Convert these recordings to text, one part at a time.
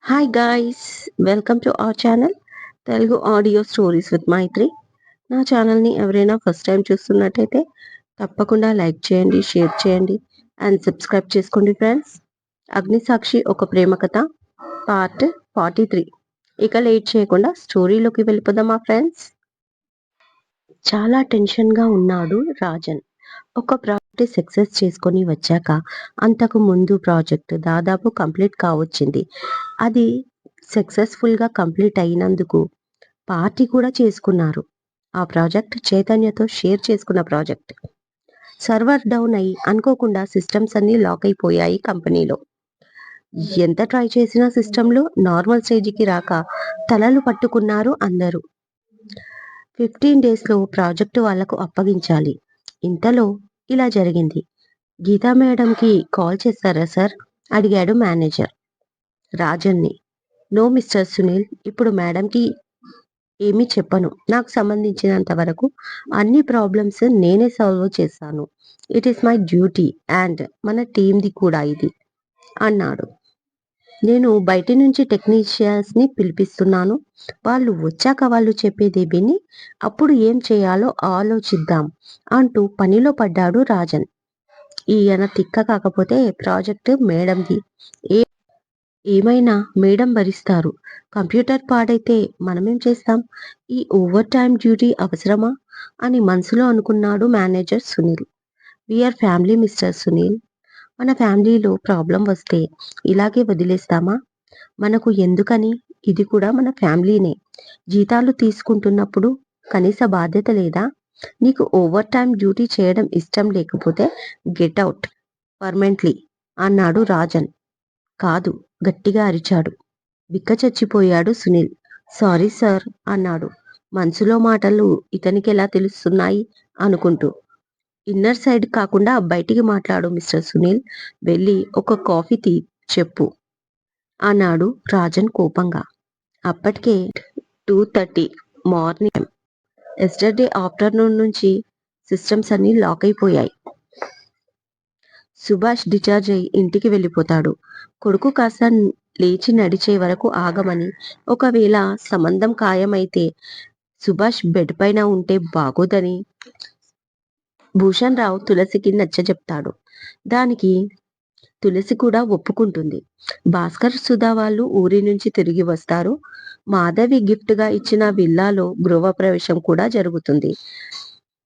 Hi guys, welcome to our channel Telugu audio stories with Maithri. నా ఛానల్ని ఎవరైనా ఫస్ట్ టైం చూస్తున్నట్టయితే తప్పకుండా లైక్ చేయండి, షేర్ చేయండి అండ్ సబ్స్క్రైబ్ చేసుకోండి ఫ్రెండ్స్. అగ్నిసాక్షి ఒక ప్రేమ కథ పార్ట్ 43. ఇక లేట్ చేయకుండా స్టోరీలోకి వెళ్ళిపోదామా ఫ్రెండ్స్. చాలా టెన్షన్గా ఉన్నాడు రాజన్. ఒక ప్రాజెక్ట్ సక్సెస్ చేసుకొని వచ్చాక అంతకు ముందు ప్రాజెక్ట్ దాదాపు కంప్లీట్ కావచ్చింది. అది సక్సెస్ఫుల్గా కంప్లీట్ అయినందుకు పార్టీ కూడా చేసుకున్నారు. ఆ ప్రాజెక్ట్ చైతన్యతో షేర్ చేసుకున్న ప్రాజెక్ట్. సర్వర్ డౌన్ అయి అనుకోకుండా సిస్టమ్స్ అన్ని లాక్ అయిపోయాయి కంపెనీలో. ఎంత ట్రై చేసినా సిస్టంలో నార్మల్ స్టేజ్కి రాక తలలు పట్టుకున్నారు అందరూ. 15 డేస్లో ప్రాజెక్టు వాళ్లకు అప్పగించాలి. ఇంతలో ఇలా జరిగింది. గీతా మేడంకి కాల్ చేశారా సార్? అడిగాడు మేనేజర్ రాజన్ని. నో మిస్టర్ సునీల్, ఇప్పుడు మేడంకి ఏమీ చెప్పను. నాకు సంబంధించినంత వరకు అన్ని ప్రాబ్లమ్స్ నేనే సాల్వ్ చేశాను. It is my duty and మన టీంది కూడా ఇది అన్నాడు. నేను బయటి నుంచి టెక్నీషియన్స్ని పిలిపిస్తున్నాను. వాళ్ళు వచ్చాక వాళ్ళు చెప్పేది విని అప్పుడు ఏం చేయాలో ఆలోచిద్దాం అంటూ పనిలో పడ్డాడు రాజన్. ఈయన తిక్క కాకపోతే ప్రాజెక్ట్ మేడంది. ఏమైనా మేడం భరిస్తారు. కంప్యూటర్ పాడైతే మనమేం చేస్తాం? ఈ ఓవర్ టైమ్ డ్యూటీ అవసరమా అని మనసులో అనుకున్నాడు manager Sunil. We are family mister Sunil. మన ఫ్యామిలీలో ప్రాబ్లం వస్తే ఇలాగే వదిలేస్తామా? మనకు ఎందుకని? ఇది కూడా మన ఫ్యామిలీనే. జీతాలు తీసుకుంటున్నప్పుడు కనీస బాధ్యత లేదా? నీకు ఓవర్ టైమ్ డ్యూటీ చేయడం ఇష్టం లేకపోతే గెట్ అవుట్ పర్మనెంట్లీ అన్నాడు రాజన్. కాదు, గట్టిగా అరిచాడు. బిక్కచచ్చిపోయాడు సునీల్. సారీ సార్ అన్నాడు. మనసులో మాటలు ఇతనికి ఎలా తెలుస్తున్నాయి అనుకుంటూ. ఇన్నర్ సైడ్ కాకుండా బయటికి మాట్లాడు మిస్టర్ సునీల్. వెళ్ళి ఒక కాఫీ చెప్పు అన్నాడు రాజన్ కోపంగా. అప్పటికే 2:30 మార్నింగ్. ఎస్టర్డే ఆఫ్టర్నూన్ నుంచి సిస్టమ్స్ అన్ని లాక్ అయిపోయాయి. సుభాష్ డిశ్చార్జ్ అయి ఇంటికి వెళ్ళిపోతాడు. కొడుకు కాస్త లేచి నడిచే వరకు ఆగమని, ఒకవేళ సంబంధం ఖాయమైతే సుభాష్ బెడ్ పైన ఉంటే బాగోదని భూషణ్ రావు తులసికి నచ్చజెప్తాడు. దానికి తులసి కూడా ఒప్పుకుంటుంది. భాస్కర్ సుధా వాళ్ళు ఊరి నుంచి తిరిగి వస్తారు. మాధవి గిఫ్ట్ గా ఇచ్చిన విల్లాలో గృహప్రవేశం కూడా జరుగుతుంది.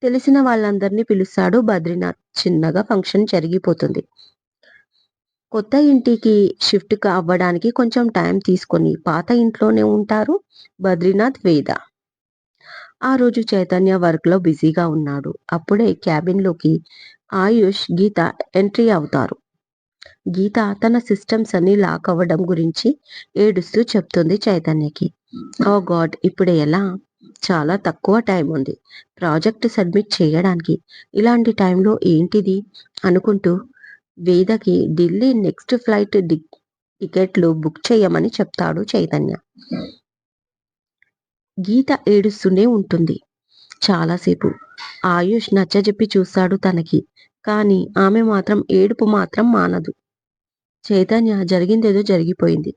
తెలిసిన వాళ్ళందరినీ పిలుస్తాడు బద్రీనాథ్. చిన్నగా ఫంక్షన్ జరిగిపోతుంది. కొత్త ఇంటికి షిఫ్ట్ అవ్వడానికి కొంచెం టైం తీసుకొని పాత ఇంట్లోనే ఉంటారు బద్రీనాథ్, వేద. ఆ రోజు చైతన్య వర్క్ లో బిజీగా ఉన్నాడు. అప్పుడే క్యాబిన్ లోకి ఆయుష్, గీత ఎంట్రీ అవుతారు. గీత తన సిస్టమ్స్ అన్ని లాక్ అవ్వడం గురించి ఏడుస్తూ చెప్తుంది చైతన్యకి. ఓ గాడ్, ఇప్పుడు ఎలా? చాలా తక్కువ టైం ఉంది ప్రాజెక్ట్ సబ్మిట్ చేయడానికి. ఇలాంటి టైంలో ఏంటిది అనుకుంటూ వేదకి ఢిల్లీ నెక్స్ట్ ఫ్లైట్ టికెట్లు బుక్ చేయమని చెప్తాడు చైతన్య. గీత ఏడుస్తూనే ఉంటుంది చాలాసేపు. ఆయుష్ నచ్చజెప్పి చూస్తాడు తనకి, కానీ ఆమె మాత్రం ఏడుపు మాత్రం మానదు. చైతన్య జరిగిందేదో జరిగిపోయింది.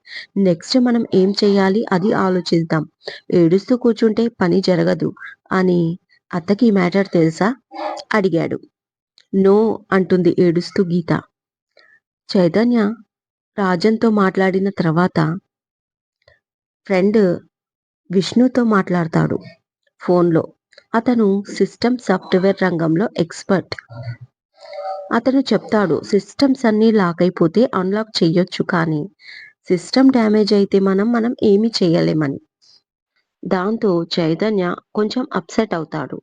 నెక్స్ట్ మనం ఏం చెయ్యాలి అది ఆలోచిద్దాం. ఏడుస్తూ కూర్చుంటే పని జరగదు అని అత్తకి ఈ మ్యాటర్ తెలుసా అడిగాడు. నో అంటుంది ఏడుస్తూ గీత. చైతన్య రాజన్తో మాట్లాడిన తర్వాత ఫ్రెండ్ విష్ణుతో మాట్లాడతాడు ఫోన్లో. అతను సిస్టమ్ సాఫ్ట్వేర్ రంగంలో ఎక్స్పర్ట్. అతను చెప్తాడు సిస్టమ్స్ అన్నీ లాక్ అయిపోతే అన్లాక్ చెయ్యొచ్చు, కానీ సిస్టమ్ డ్యామేజ్ అయితే మనం ఏమీ చేయలేమని. దాంతో చైతన్య కొంచెం అప్సెట్ అవుతాడు.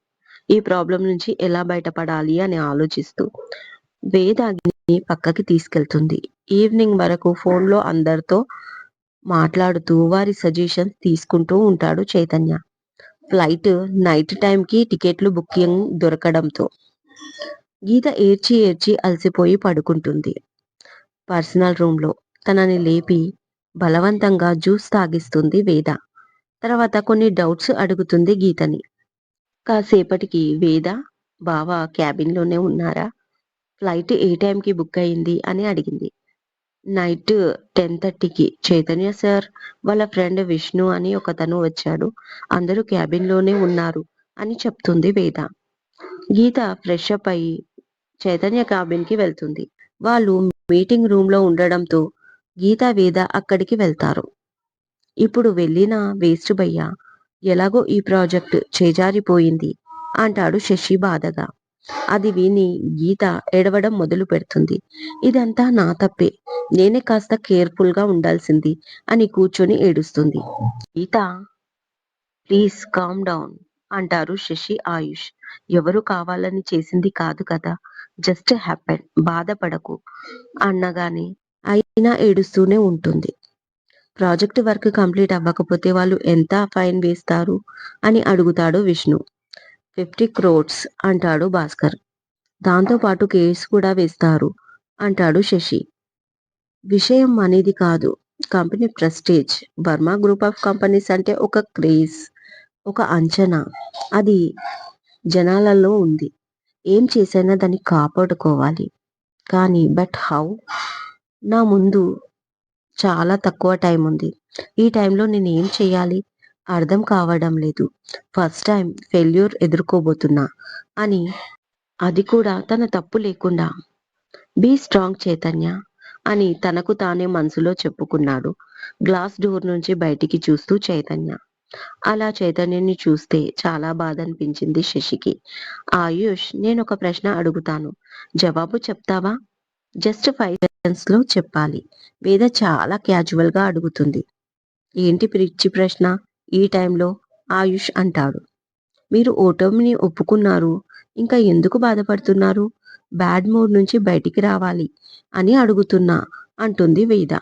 ఈ ప్రాబ్లం నుంచి ఎలా బయటపడాలి అని ఆలోచిస్తూ వేదాగ్ని పక్కకి తీసుకెళ్తుంది. ఈవినింగ్ వరకు ఫోన్లో అందరితో మాట్లాడుతూ వారి సజెషన్స్ తీసుకుంటూ ఉంటాడు చైతన్య. ఫ్లైట్ నైట్ టైంకి టికెట్లు బుకింగ్ దొరకడంతో గీత ఏడ్చి ఏడ్చి అలసిపోయి పడుకుంటుంది. పర్సనల్ రూమ్లో తనని లేపి బలవంతంగా జ్యూస్ తాగిస్తుంది వేద. తర్వాత కొన్ని డౌట్స్ అడుగుతుంది గీతని. కాసేపటికి వేద, బావ క్యాబిన్లోనే ఉన్నారా? ఫ్లైట్ ఏ టైంకి బుక్ అయింది అని అడిగింది. నైట్ 10:30కి చైతన్య సార్ వాళ్ళ ఫ్రెండ్ విష్ణు అని ఒకతను వచ్చాడు. అందరూ క్యాబిన్‌లోనే ఉన్నారు అని చెప్తుంది వేద. గీత ఫ్రెష్ అప్ అయ్యి చైతన్య క్యాబిన్‌కి వెళ్తుంది. వాళ్ళు మీటింగ్ రూమ్‌లో ఉండడంతో గీత, వేద అక్కడికి వెళ్తారు. ఇప్పుడు వెళ్ళినా వేస్ట్ భయ్యా. ఎలాగో ఈ ప్రాజెక్ట్ చేజారిపోయింది అంటాడు శశి బాధగా. అది విని గీత ఏడవడం మొదలు పెడుతుంది. ఇదంతా నా తప్పే. నేనే కాస్త కేర్‌ఫుల్ గా ఉండాల్సింది అని కూర్చొని ఏడుస్తుంది. గీత ప్లీజ్ కామ్ డౌన్ అంటారు శశి, ఆయుష్. ఎవరు కావాలని చేసింది కాదు కదా. Just happen. బాధపడకు అన్నగానే అయినా ఏడుస్తూనే ఉంటుంది. ప్రాజెక్ట్ వర్క్ కంప్లీట్ అవ్వకపోతే వాళ్ళు ఎంత ఫైన్ వేస్తారు అని అడుగుతాడు విష్ణు. 50 క్రోర్స్ అంటాడు భాస్కర్. దాంతో పాటు కేస్ కూడా వేస్తారు అంటాడు శశి. విషయం అనేది కాదు. Company prestige. Varma group of companies అంటే ఒక క్రేజ్, ఒక అంచనా. అది జనాలలో ఉంది. ఏం చేసైనా దాన్ని కాపాడుకోవాలి. కానీ బట్ హౌ? నా ముందు చాలా తక్కువ టైం ఉంది. ఈ టైంలో నేను ఏం చేయాలి అర్థం కావడం లేదు. ఫస్ట్ టైం ఫెయిల్యూర్ ఎదుర్కోబోతున్నా అని, అది కూడా తన తప్పు లేకుండా. బీ స్ట్రాంగ్ చైతన్య అని తనకు తానే మనసులో చెప్పుకున్నాడు. గ్లాస్ డోర్ నుంచి బయటికి చూస్తూ చైతన్య. అలా చైతన్యని చూస్తే చాలా బాధ అనిపించింది శశికి. ఆయుష్, నేను ఒక ప్రశ్న అడుగుతాను, జవాబు చెప్తావా? జస్ట్ 5 సెకండ్స్ లో చెప్పాలి. వేద చాలా క్యాజువల్ గా అడుగుతుంది. ఏంటి పిచ్చి ప్రశ్న ఈ టైంలో? ఆయుష్ అంటాడు. మీరు ఓటమిని ఒప్పుకున్నారు. ఇంకా ఎందుకు బాధపడుతున్నారు? బ్యాడ్ మూడ్ నుంచి బయటికి రావాలి అని అడుగుతున్నా అంటుంది వేద.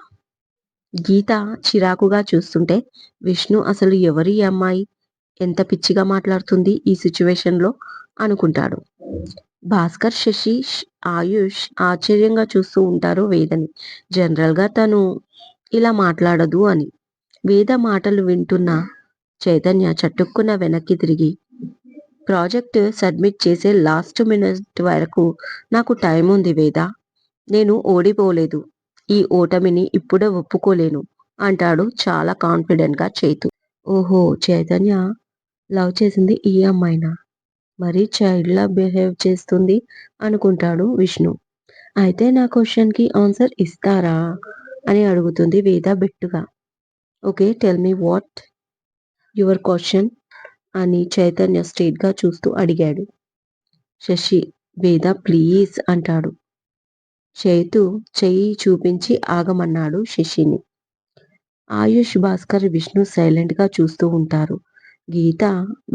గీత చిరాకుగా చూస్తుంటే విష్ణు అసలు ఎవరి ఈ అమ్మాయి? ఎంత పిచ్చిగా మాట్లాడుతుంది ఈ సిచ్యువేషన్ లో అనుకుంటాడు. భాస్కర్, శశి, ఆయుష్ ఆశ్చర్యంగా చూస్తూ ఉంటారు వేదని. జనరల్ గా తను ఇలా మాట్లాడదు అని. వేద మాటలు వింటున్న చైతన్య చటుక్కున వెనక్కి తిరిగి, ప్రాజెక్ట్ సబ్మిట్ చేసే లాస్ట్ మినిట్ వరకు నాకు టైం ఉంది వేద. నేను ఓడిపోలేదు. ఈ ఓటమిని ఇప్పుడే ఒప్పుకోలేను అంటాడు చాలా కాన్ఫిడెంట్ గా చైతు. ఓహో, చైతన్య లవ్ చేసింది ఈ అమ్మాయినా? మరీ చైల్డ్ లా బిహేవ్ చేస్తుంది అనుకుంటాడు విష్ణు. అయితే నా క్వశ్చన్ కి ఆన్సర్ ఇస్తారా అని అడుగుతుంది వేద బెట్టుగా. Okay, tell me what your question అని చైతన్య స్ట్రైట్ గా చూస్తూ అడిగాడు. శశి, వేద ప్లీజ్ అంటాడు. చైతు చెయ్యి చూపించి ఆగమన్నాడు శశిని. ఆయుష్, భాస్కర్, విష్ణు సైలెంట్ గా చూస్తూ ఉంటారు. గీత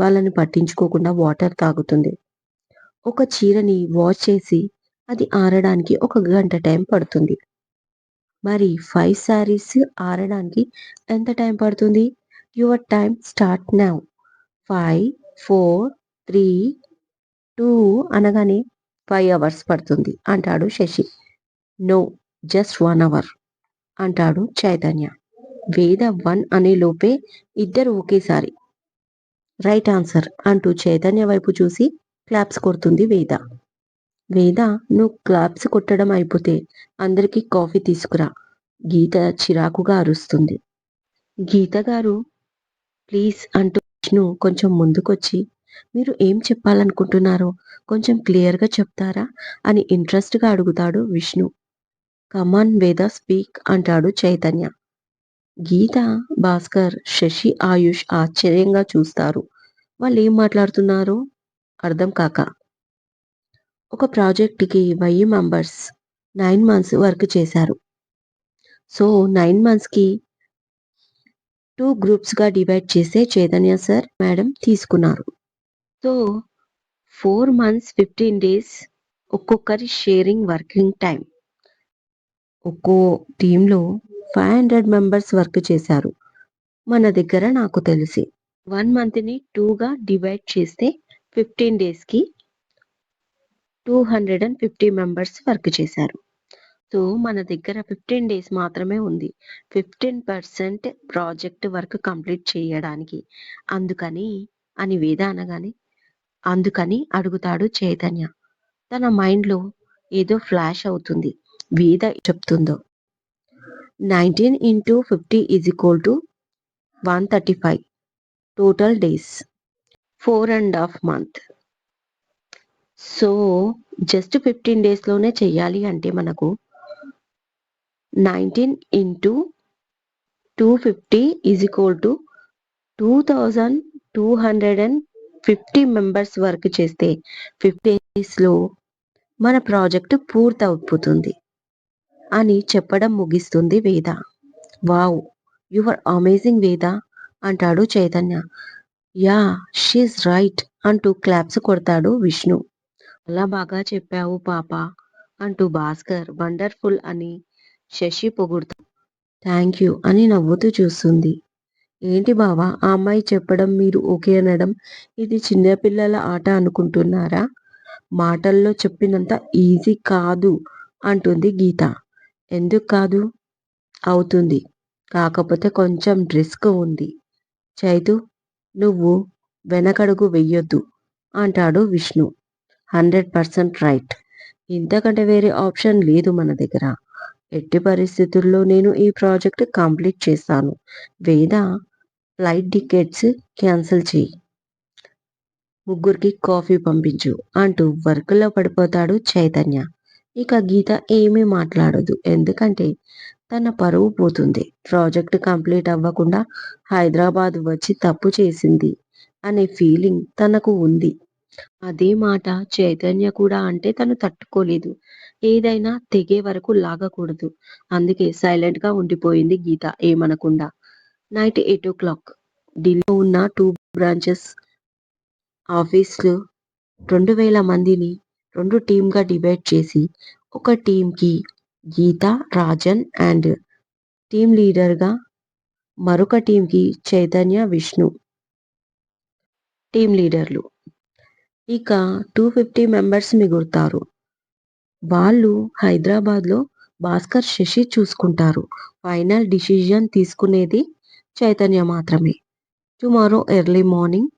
వాళ్ళని పట్టించుకోకుండా వాటర్ తాగుతుంది. ఒక చీరని వాష్ చేసి అది ఆరడానికి 1 గంట టైం పడుతుంది. మరి 5 శారీస్ ఆరడానికి ఎంత టైం పడుతుంది? Your time start now. 5, 4, 3, 2 అనగానే 5 అవర్స్ పడుతుంది అంటాడు శశి. నో, జస్ట్ 1 అవర్ అంటాడు చైతన్య. వేద 1 అనే లోపే ఇద్దరు ఒకేసారి రైట్ ఆన్సర్ అంటూ చైతన్య వైపు చూసి క్లాప్స్ కొడుతుంది వేద. వేద, నువ్వు క్లాప్స్ కొట్టడం అయిపోతే అందరికీ కాఫీ తీసుకురా. గీత చిరాకుగా అరుస్తుంది. గీత గారు ప్లీజ్ అంటూ విష్ణు కొంచెం ముందుకొచ్చి, మీరు ఏం చెప్పాలనుకుంటున్నారో కొంచెం క్లియర్గా చెప్తారా అని ఇంట్రెస్ట్ గా అడుగుతాడు విష్ణు. కమాన్ వేద, స్పీక్ అంటాడు చైతన్య. గీత, భాస్కర్, శశి, ఆయుష్ ఆశ్చర్యంగా చూస్తారు. వాళ్ళు ఏం మాట్లాడుతున్నారో అర్థం కాక. ఒక ప్రాజెక్ట్కి 1000 మెంబర్స్ 9 మంత్స్ వర్క్ చేశారు. సో 9 మంత్స్కి 2 గ్రూప్స్గా డివైడ్ చేసే చైతన్య సార్, మేడం తీసుకున్నారు. సో 4 మంత్స్ 15 డేస్ ఒక్కొక్కరి షేరింగ్ వర్కింగ్ టైం. ఒక్కో టీంలో 500 మెంబర్స్ వర్క్ చేశారు మన దగ్గర నాకు తెలిసి. 1 మంత్ని 2గా డివైడ్ చేస్తే 15 డేస్కి 250 మెంబర్స్ వర్క్ చేశారు. సో మన దగ్గర 15 డేస్ మాత్రమే ఉంది 15% ప్రాజెక్ట్ వర్క్ కంప్లీట్ చేయడానికి. అందుకని అని వేద అనగానే, అందుకని అడుగుతాడు చైతన్య. తన మైండ్లో ఏదో ఫ్లాష్ అవుతుంది వేద చెప్తుందో. 19 into 50 is equal to 135 total days, 4.5 month. So just 15 డేస్లోనే చెయ్యాలి అంటే మనకు 19 into 250 is equal to 2250 members work చేస్తే 50 డేస్లో మన ప్రాజెక్టు పూర్తవుతుంది అని చెప్పడం ముగిస్తుంది వేద. వావ్, యువర్ అమేజింగ్ వేద అంటాడు చైతన్య. యా, షీస్ రైట్ అంటూ క్లాప్స్ కొడతాడు విష్ణు. చాలా బాగా చెప్పావు పాప అంటూ భాస్కర్ వండర్ఫుల్ అని శశి పొగుడుతాడు. థ్యాంక్ యూ అని నవ్వుతూ చూస్తుంది. ఏంటి బావా ఆ అమ్మాయి చెప్పడం మీరు ఓకే అనడం, ఇది చిన్నపిల్లల ఆట అనుకుంటున్నారా? మాటల్లో చెప్పినంత ఈజీ కాదు అంటుంది గీత. ఎందుకు కాదు? అవుతుంది, కాకపోతే కొంచెం రిస్క్ ఉంది. చైతు, నువ్వు వెనకడుగు వెయ్యొద్దు అంటాడు విష్ణు. 100% రైట్. ఇంతకంటే వేరే ఆప్షన్ లేదు మన దగ్గర. ఎట్టి పరిస్థితుల్లో నేను ఈ ప్రాజెక్ట్ కంప్లీట్ చేస్తాను. వేద, ఫ్లైట్ టికెట్స్ క్యాన్సిల్ చేయి, ముగ్గురికి కాఫీ పంపించు అంటూ వర్క్లో పడిపోతాడు చైతన్య. ఇక గీత ఏమీ మాట్లాడదు, ఎందుకంటే తన పరువు పోతుంది. ప్రాజెక్ట్ కంప్లీట్ అవ్వకుండా హైదరాబాద్ వచ్చి తప్పు చేసింది అనే ఫీలింగ్ తనకు ఉంది. అదే మాట చైతన్య కూడా అంటే తను తట్టుకోలేదు. ఏదైనా తెగే వరకు లాగకూడదు. అందుకే సైలెంట్ గా ఉండిపోయింది గీత ఏమనకుండా. Night 8 o'clock. ఢిల్లీలో ఉన్న 2 బ్రాంచెస్ ఆఫీసులు 2000 మందిని 2 టీమ్గా డివైడ్ చేసి, ఒక టీంకి గీత, రాజన్ అండ్ టీమ్ లీడర్గా, మరొక టీంకి చైతన్య, విష్ణు టీమ్ లీడర్లు. ఇక 250 మెంబర్స్ మిగులుతారు. వాళ్ళు హైదరాబాద్లో భాస్కర్, శశి చూసుకుంటారు. ఫైనల్ డిసిజన్ తీసుకునేది చైతన్య మాత్రమే. టుమారో ఎర్లీ మార్నింగ్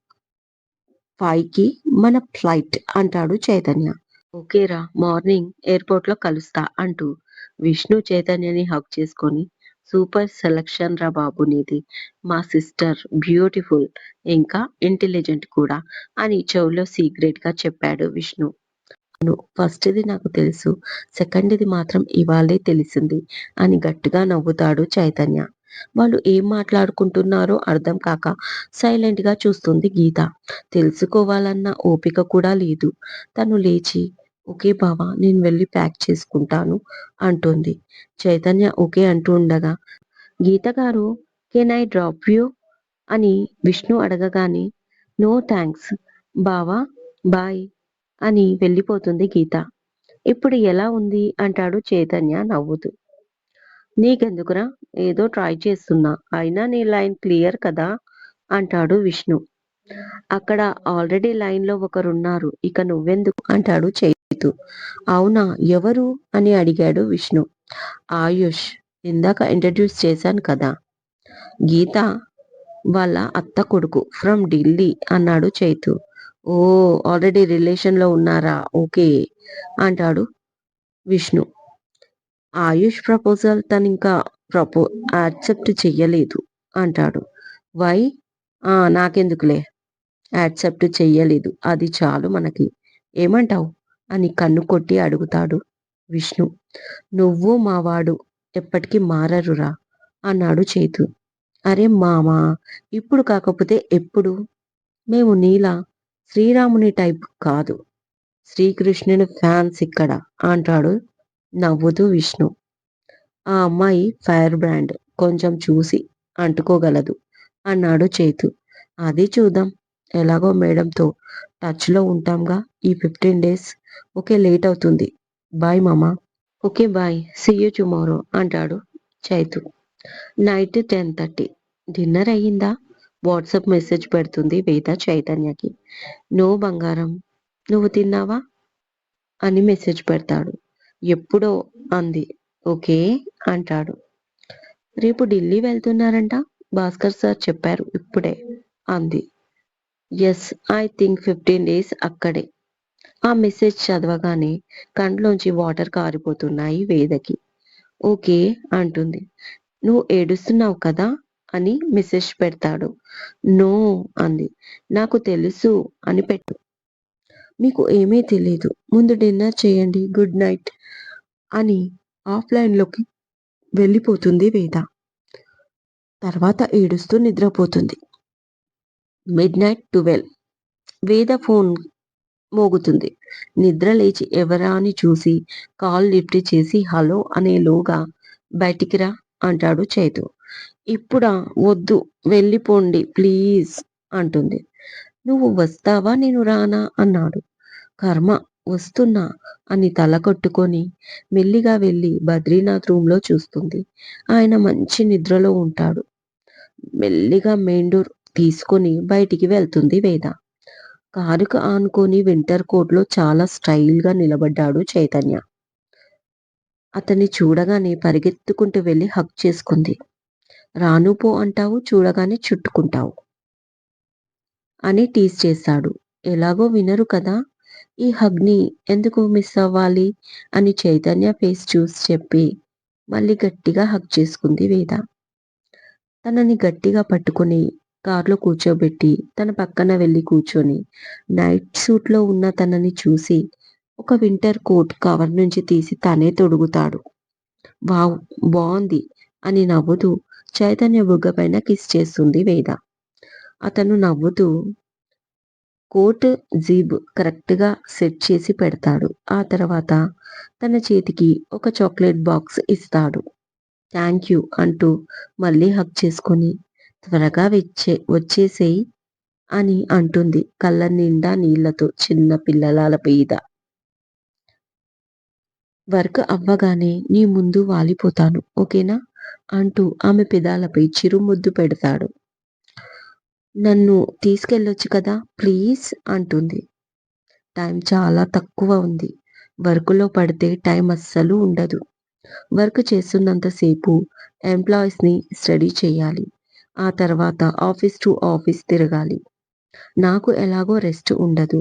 5కి మన ఫ్లైట్ అంటాడు చైతన్య. ఓకేరా, మార్నింగ్ ఎయిర్పోర్ట్లో కలుస్తా అంటూ విష్ణు చైతన్యని హగ్ చేసుకొని, సూపర్ సెలక్షన్ రా బాబు నీది, మా సిస్టర్ బ్యూటిఫుల్, ఇంకా ఇంటెలిజెంట్ కూడా అని చెవులో సీక్రెట్గా చెప్పాడు విష్ణు. ఫస్ట్ది నాకు తెలుసు, సెకండ్ది మాత్రం ఇవాళే తెలిసింది అని గట్టిగా నవ్వుతాడు చైతన్య. వాళ్ళు ఏం మాట్లాడుకుంటున్నారో అర్థం కాక సైలెంట్గా చూస్తుంది గీత. తెలుసుకోవాలన్న ఓపిక కూడా లేదు. తను లేచి, ఓకే బావా, నేను వెళ్ళి ప్యాక్ చేసుకుంటాను అంటుంది. చైతన్య ఓకే అంటూ ఉండగా, గీత గారు, కెన్ ఐ డ్రాప్ యూ అని విష్ణు అడగగానే, నో థ్యాంక్స్ బావా, బాయ్ అని వెళ్ళిపోతుంది గీత. ఇప్పుడు ఎలా ఉంది అంటాడు చైతన్య నవ్వుతూ. నీకెందుకురా, ఏదో ట్రై చేస్తున్నా, అయినా నీ లైన్ క్లియర్ కదా అంటాడు విష్ణు. అక్కడ ఆల్రెడీ లైన్లో ఒకరున్నారు, ఇక నువ్వెందుకు అంటాడు చైతు. అవునా, ఎవరు అని అడిగాడు విష్ణు. ఆయుష్, ఇందాక ఇంట్రడ్యూస్ చేశాను కదా, గీత వాళ్ళ అత్త కొడుకు ఫ్రమ్ ఢిల్లీ అన్నాడు చైతు. ఓ, ఆల్రెడీ రిలేషన్లో ఉన్నారా, ఓకే అంటాడు విష్ణు. ఆయుష్ ప్రపోజల్ తనింకా యాక్సెప్ట్ చెయ్యలేదు అంటాడు. వై? నాకెందుకులే, యాక్సెప్ట్ చెయ్యలేదు, అది చాలు మనకి, ఏమంటావు అని కన్ను కొట్టి అడుగుతాడు విష్ణు. నువ్వు మావాడు ఎప్పటికీ మారరురా అన్నాడు చైతు. అరే మామా, ఇప్పుడు కాకపోతే ఎప్పుడు? మేము నీలా శ్రీరాముని టైప్ కాదు, శ్రీకృష్ణుని ఫ్యాన్స్ ఇక్కడ అంటాడు నవ్వుతూ విష్ణు. ఆ అమ్మాయి ఫైర్ బ్రాండ్, కొంచెం చూసి అంటుకోగలదు అన్నాడు చైతు. అది చూద్దాం, ఎలాగో మేడంతో టచ్లో ఉంటాంగా ఈ 15 డేస్. ఓకే, లేట్ అవుతుంది, బాయ్ మామా. Okay bye, see you tomorrow అంటాడు చైతు. నైట్ 10:30. డిన్నర్ అయ్యిందా? వాట్సాప్ మెసేజ్ పెడుతుంది వేద చైతన్యకి. నో బంగారం, నువ్వు తిన్నావా అని మెసేజ్ పెడతాడు. ఎప్పుడో అంది. ఓకే అంటాడు. రేపు ఢిల్లీ వెళ్తున్నారంట, భాస్కర్ సార్ చెప్పారు ఇప్పుడే అంది. ఎస్, ఐ థింక్ 15 డేస్ అక్కడే. ఆ మెసేజ్ చదవగానే కంట్లోంచి వాటర్ కారిపోతున్నాయి వేదకి. ఓకే అంటుంది. నువ్వు ఏడుస్తున్నావు కదా అని మెసేజ్ పెడతాడు. నో అంది. నాకు తెలుసు అని పెట్టు. మీకు ఏమీ తెలీదు. ముందు డిన్నర్ చేయండి. గుడ్ నైట్ అని ఆఫ్‌లైన్‌లోకి వెళ్ళిపోతుంది వేద. తర్వాత ఏడుస్తూ నిద్రపోతుంది. మిడ్‌నైట్ 12 వేద ఫోన్ మోగుతుంది. నిద్ర లేచి ఎవరా అని చూసి కాల్ లిఫ్ట్ చేసి హలో అనేలోగా బయటికి రా అంటాడు చైతు. ఇప్పుడా? వద్దు వెళ్ళిపోండి ప్లీజ్ అంటుంది. నువ్వు వస్తావా నేను రానా అన్నాడు. కర్మ వస్తున్నా అని తల కొట్టుకొని మెల్లిగా వెళ్ళి బద్రీనాథ్ రూమ్‌లో చూస్తుంది. ఆయన మంచి నిద్రలో ఉంటాడు. మెల్లిగా మెయిన్ డోర్ తీసుకొని బయటికి వెళ్తుంది వేద. కారుకి ఆనుకొని వింటర్ కోట్‌లో చాలా స్టైల్‌గా నిలబడ్డాడు చైతన్య. అతన్ని చూడగానే పరిగెత్తుకుంటూ వెళ్లి హగ్ చేసుకుంది. రాను పో అంటావు చూడగానే చుట్టుకుంటావు అని టీజ్ చేశాడు. ఎలాగో వినరు కదా! ఈ హగ్‌ని ఎందుకు మిస్ అవ్వాలి అని చైతన్య ఫేస్ చూసి చెప్పి మళ్ళీ గట్టిగా హగ్ చేసుకుంది వేద. తనని గట్టిగా పట్టుకొని కార్‌లో కూర్చోబెట్టి తన పక్కన వెళ్లి కూర్చొని నైట్ సూట్‌లో ఉన్న తనని చూసి ఒక వింటర్ కోట్ కవర్ నుంచి తీసి తనే తొడుగుతాడు. వావ్! బావుంది అని నవ్వుతూ చైతన్య బుగ్గ పైన కిస్ చేస్తుంది వేద. అతను నవ్వుతూ కోట్ జీబ్ కరెక్ట్‌గా సెట్ చేసి పెడతాడు. ఆ తర్వాత తన చేతికి ఒక చాక్లెట్ బాక్స్ ఇస్తాడు. థాంక్ యూ అంటూ మళ్ళీ హగ్ చేసుకొని త్వరగా వచ్చేసేయ్ అని అంటుంది కళ్ళ నిండా నీళ్లతో చిన్న పిల్లల మీద. వర్క్ అవ్వగానే నీ ముందు వాలిపోతాను ఓకేనా? అంటూ ఆమె పెదాలపై చిరుముద్దు పెడతాడు. నన్ను తీసుకెళ్ళొచ్చు కదా ప్లీజ్ అంటుంది. టైం చాలా తక్కువ ఉంది. వర్క్‌లో పడితే టైం అస్సలు ఉండదు. వర్క్ చేస్తున్నంత సేపు ఎంప్లాయీస్‌ని స్టడీ చేయాలి. ఆ తర్వాత ఆఫీస్ టు ఆఫీస్ తిరగాలి. నాకు ఎలాగో రెస్ట్ ఉండదు.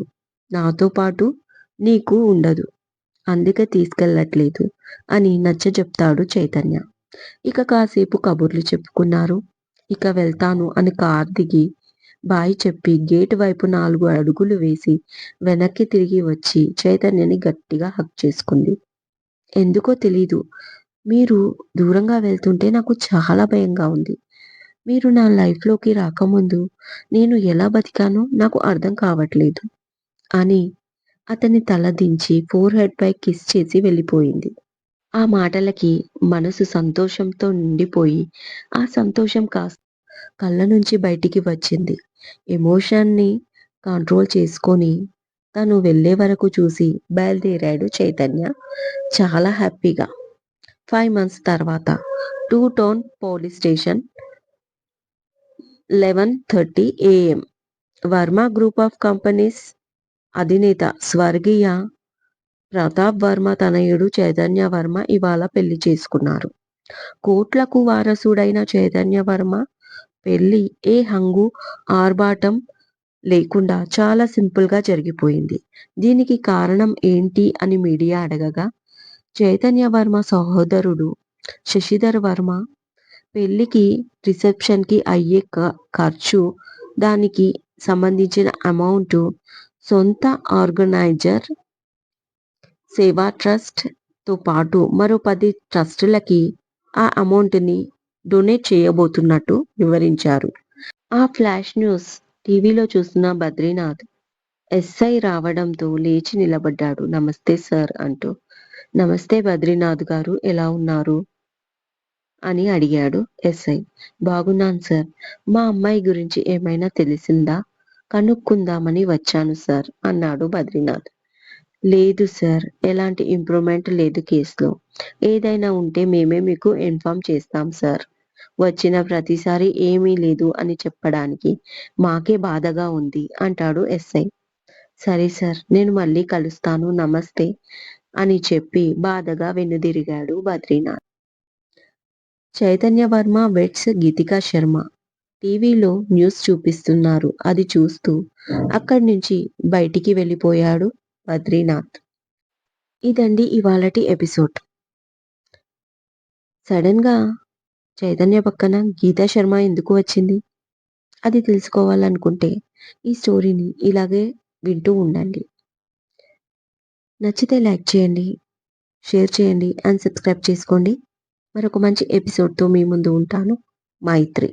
నాతో పాటు నీకు ఉండదు. అందుకే తీసుకెళ్ళట్లేదు అని నచ్చజెప్తాడు చైతన్య. ఇక కాసేపు కబుర్లు చెప్పుకున్నారు. ఇక వెళ్తాను అని కారు దిగి బాయ్ చెప్పి గేటు వైపు 4 అడుగులు వేసి వెనక్కి తిరిగి వచ్చి చైతన్యని గట్టిగా హగ్ చేసుకుంది. ఎందుకో తెలీదు. మీరు దూరంగా వెళ్తుంటే నాకు చాలా భయంగా ఉంది. మీరు నా లైఫ్‌లోకి రాకముందు నేను ఎలా బతికానో నాకు అర్థం కావట్లేదు అని అతని తల దించి ఫోర్‌హెడ్‌పై కిస్ చేసి వెళ్ళిపోయింది. ఆ మాటలకి మనసు సంతోషంతో నిండిపోయి, ఆ సంతోషం కాస్త కళ్ళ నుంచి బయటికి వచ్చింది. ఎమోషన్‌ని కంట్రోల్ చేసుకొని తను వెళ్ళే వరకు చూసి బయలుదేరాడు చైతన్య చాలా హ్యాపీగా. 5 మంత్స్ తర్వాత 2 town police station 11:30 AM. Varma group of companies అధినేత స్వర్గీయ ప్రతాప్ వర్మ తనయుడు చైతన్య వర్మ ఇవాళ పెళ్లి చేసుకున్నారు. కోట్లకు వారసుడైన చైతన్య వర్మ పెళ్లి ఏ హంగు ఆర్భాటం లేకుండా చాలా సింపుల్‌గా జరిగిపోయింది. దీనికి కారణం ఏంటి అని మీడియా అడగగా చైతన్య వర్మ సహోదరుడు శశిధర్ వర్మ పెళ్లికి, రిసెప్షన్‌కి అయ్యే ఖర్చు, దానికి సంబంధించిన అమౌంటు సొంత ఆర్గనైజర్ సేవా ట్రస్ట్‌తో పాటు మరో 10 ట్రస్టులకి ఆ అమౌంట్‌ని డొనేట్ చేయబోతున్నట్టు వివరించారు. ఆ ఫ్లాష్ న్యూస్ టీవీలో చూస్తున్న బద్రీనాథ్ ఎస్ఐ రావడంతో లేచి నిలబడ్డాడు. నమస్తే సార్ అంటూ. నమస్తే బద్రీనాథ్ గారు ఎలా ఉన్నారు? అని అడిగాడు ఎస్ఐ. బాగున్నాను సార్. మా అమ్మాయి గురించి ఏమైనా తెలిసిందా? కనుక్కుందామని వచ్చాను సార్ అన్నాడు బద్రీనాథ్. లేదు సార్. ఎలాంటి ఇంప్రూవ్‌మెంట్ లేదు కేస్‌లో. ఏదైనా ఉంటే మేమే మీకు ఇన్ఫార్మ్ చేస్తాం సార్. వచ్చిన ప్రతిసారి ఏమీ లేదు అని చెప్పడానికి మాకే బాధగా ఉంది అంటాడు ఎస్ఐ. సరే సార్. నేను మళ్ళీ కలుస్తాను. నమస్తే అని చెప్పి బాధగా వెనుదిరిగాడు బద్రీనాథ్. చైతన్య వర్మ వెడ్స్ గీతికా శర్మ. టీవీలో న్యూస్ చూపిస్తున్నారు. అది చూస్తూ అక్కడి నుంచి బయటికి వెళ్ళిపోయాడు బద్రీనాథ్. ఇదండి ఇవాళటి ఎపిసోడ్. సడన్‌గా చైతన్య పక్కన గీతా శర్మ ఎందుకు వచ్చింది? అది తెలుసుకోవాలనుకుంటే ఈ స్టోరీని ఇలాగే వింటూ ఉండండి. నచ్చితే లైక్ చేయండి, షేర్ చేయండి అండ్ సబ్స్క్రైబ్ చేసుకోండి. మరొక మంచి ఎపిసోడ్‌తో మీ ముందు ఉంటాను. మైత్రి.